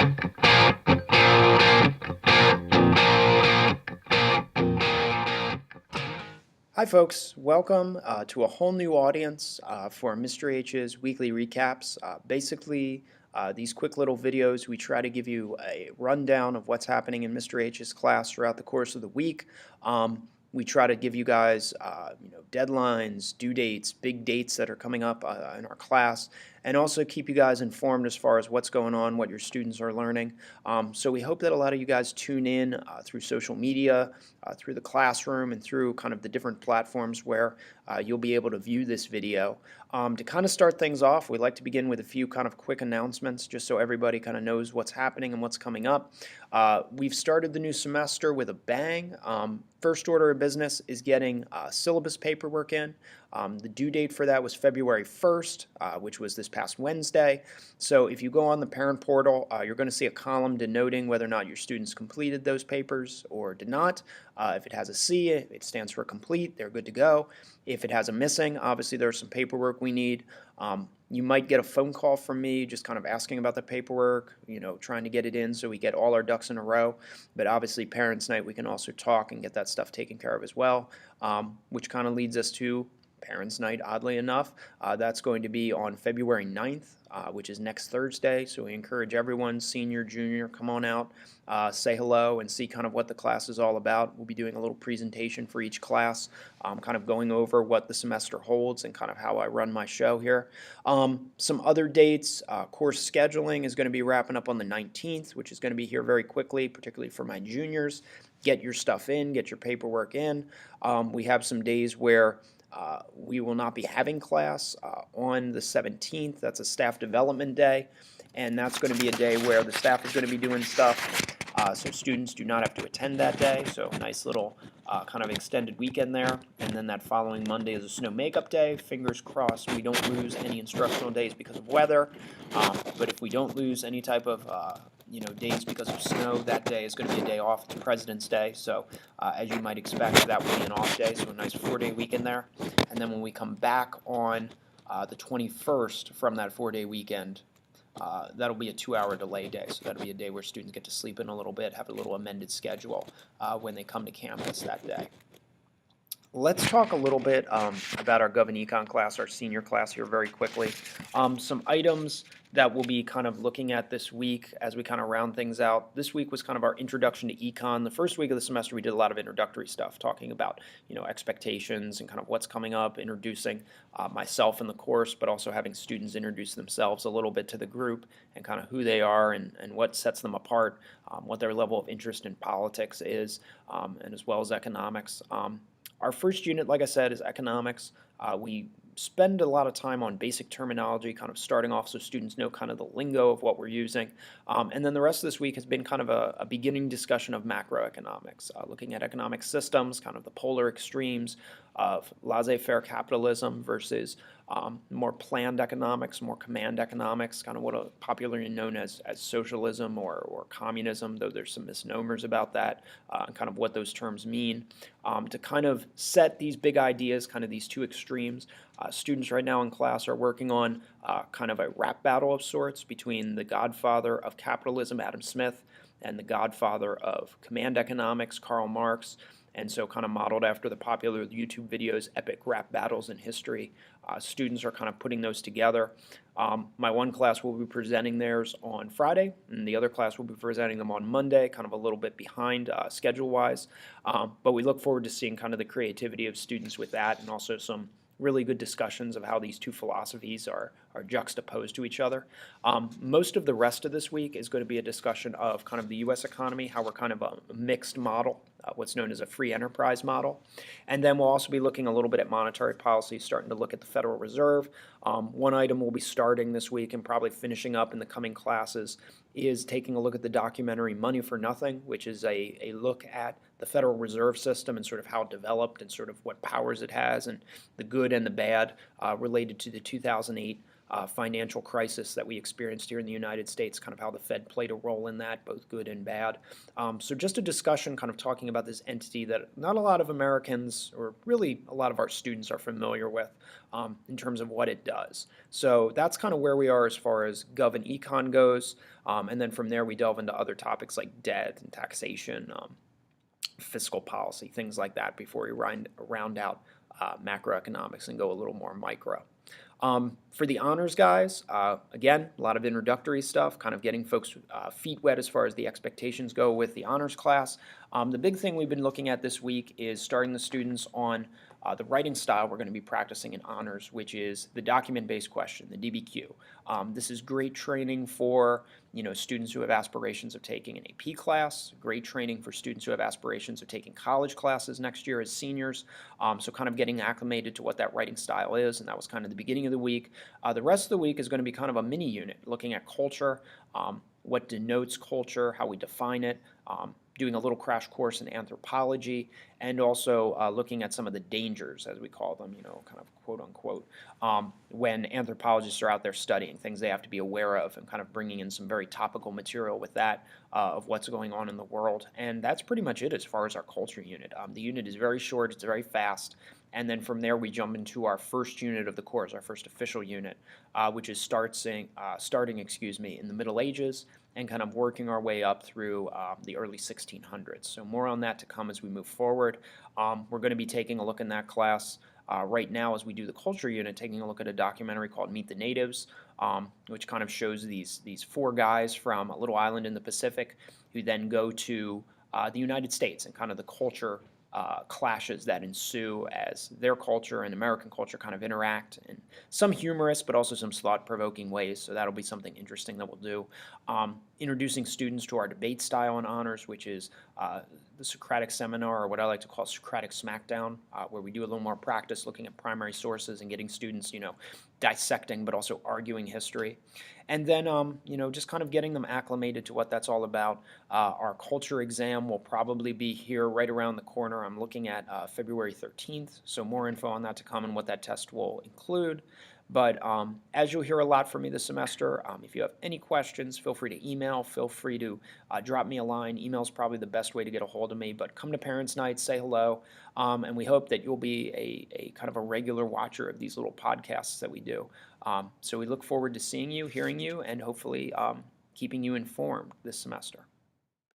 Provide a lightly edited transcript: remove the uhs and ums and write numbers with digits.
Hi folks, welcome to a whole new audience for Mr. H's weekly recaps. These quick little videos, we try to give you a rundown of what's happening in Mr. H's class throughout the course of the week. We try to give you guys deadlines, due dates, big dates that are coming up in our class, and also keep you guys informed as far as what's going on, what your students are learning. So we hope that a lot of you guys tune in through social media, through the classroom, and through kind of the different platforms where you'll be able to view this video. To kind of start things off, we'd like to begin with a few kind of quick announcements just so everybody kind of knows what's happening and what's coming up. We've started the new semester with a bang. First order of business is getting syllabus paperwork in. The due date for that was February 1st, which was this past Wednesday. So if you go on the parent portal, you're going to see a column denoting whether or not your students completed those papers or did not. If it has a C, it stands for complete. They're good to go. If it has a missing, obviously there's some paperwork we need. You might get a phone call from me just kind of asking about the paperwork, trying to get it in so we get all our ducks in a row. But obviously Parents' Night, we can also talk and get that stuff taken care of as well, which kind of leads us to Parents' Night, oddly enough. That's going to be on February 9th, which is next Thursday. So we encourage everyone, senior, junior, come on out, say hello, and see kind of what the class is all about. We'll be doing a little presentation for each class, kind of going over what the semester holds and kind of how I run my show here. Some other dates, course scheduling is going to be wrapping up on the 19th, which is going to be here very quickly, particularly for my juniors. Get your stuff in, get your paperwork in. We have some days where we will not be having class on the 17th. That's a staff development day, and that's going to be a day where the staff is going to be doing stuff, so students do not have to attend that day. So a nice little kind of extended weekend there. And then that following Monday is a snow makeup day. Fingers crossed we don't lose any instructional days because of weather, but if we don't lose any type of days because of snow, that day is going to be a day off. It's President's Day, so as you might expect, that will be an off day, so a nice 4-day weekend there. And then when we come back on the 21st from that 4-day weekend, that'll be a 2-hour delay day, so that'll be a day where students get to sleep in a little bit, have a little amended schedule when they come to campus that day. Let's talk a little bit about our Gov and Econ class, our senior class here very quickly. Some items that we'll be kind of looking at this week as we kind of round things out. This week was kind of our introduction to econ. The first week of the semester we did a lot of introductory stuff, talking about expectations and kind of what's coming up, introducing myself in the course, but also having students introduce themselves a little bit to the group and kind of who they are and what sets them apart, what their level of interest in politics is, and as well as economics. Our first unit, like I said, is economics. We spend a lot of time on basic terminology, kind of starting off so students know kind of the lingo of what we're using. And then the rest of this week has been kind of a beginning discussion of macroeconomics, looking at economic systems, kind of the polar extremes of laissez-faire capitalism versus more planned economics, more command economics, kind of what are popularly known as socialism or communism, though there's some misnomers about that, and kind of what those terms mean. To kind of set these big ideas, kind of these two extremes, students right now in class are working on kind of a rap battle of sorts between the godfather of capitalism, Adam Smith, and the godfather of command economics, Karl Marx. And so kind of modeled after the popular YouTube videos, Epic Rap Battles in History. Students are kind of putting those together. My one class will be presenting theirs on Friday, and the other class will be presenting them on Monday, kind of a little bit behind schedule-wise. But we look forward to seeing kind of the creativity of students with that, and also some really good discussions of how these two philosophies are juxtaposed to each other. Most of the rest of this week is going to be a discussion of kind of the U.S. economy, how we're kind of a mixed model, what's known as a free enterprise model. And then we'll also be looking a little bit at monetary policy, starting to look at the Federal Reserve. One item we'll be starting this week and probably finishing up in the coming classes is taking a look at the documentary Money for Nothing, which is a look at the Federal Reserve System and sort of how it developed and sort of what powers it has and the good and the bad related to the 2008 financial crisis that we experienced here in the United States, kind of how the Fed played a role in that, both good and bad. So just a discussion kind of talking about this entity that not a lot of Americans, or really a lot of our students, are familiar with in terms of what it does. So that's kind of where we are as far as Gov and Econ goes. And then from there we delve into other topics like debt and taxation, fiscal policy, things like that before we round out macroeconomics and go a little more micro. For the honors guys, again, a lot of introductory stuff, kind of getting folks' feet wet as far as the expectations go with the honors class. The big thing we've been looking at this week is starting the students on the writing style we're going to be practicing in honors, which is the document-based question, the DBQ. This is great training for students who have aspirations of taking an AP class, great training for students who have aspirations of taking college classes next year as seniors, so kind of getting acclimated to what that writing style is, and that was kind of the beginning of the week. The rest of the week is going to be kind of a mini unit looking at culture, what denotes culture, how we define it, doing a little crash course in anthropology, and also looking at some of the dangers, as we call them, kind of quote unquote, when anthropologists are out there studying, things they have to be aware of, and kind of bringing in some very topical material with that of what's going on in the world. And that's pretty much it as far as our culture unit. The unit is very short, it's very fast, and then from there we jump into our first unit of the course, our first official unit, which is starting in the Middle Ages, and kind of working our way up through the early 1600s. So more on that to come as we move forward. We're going to be taking a look in that class right now as we do the culture unit, taking a look at a documentary called Meet the Natives, which kind of shows these four guys from a little island in the Pacific who then go to the United States, and kind of the culture clashes that ensue as their culture and American culture kind of interact in some humorous but also some thought-provoking ways. So that'll be something interesting that we'll do. Introducing students to our debate style in honors, which is the Socratic seminar, or what I like to call Socratic Smackdown, where we do a little more practice looking at primary sources and getting students, dissecting but also arguing history. And then, just kind of getting them acclimated to what that's all about. Our culture exam will probably be here right around the corner. I'm looking at February 13th, so more info on that to come and what that test will include. But as you'll hear a lot from me this semester, if you have any questions, feel free to email, feel free to drop me a line. Email is probably the best way to get a hold of me, but come to Parents Night, say hello, and we hope that you'll be a kind of a regular watcher of these little podcasts that we do. So we look forward to seeing you, hearing you, and hopefully keeping you informed this semester.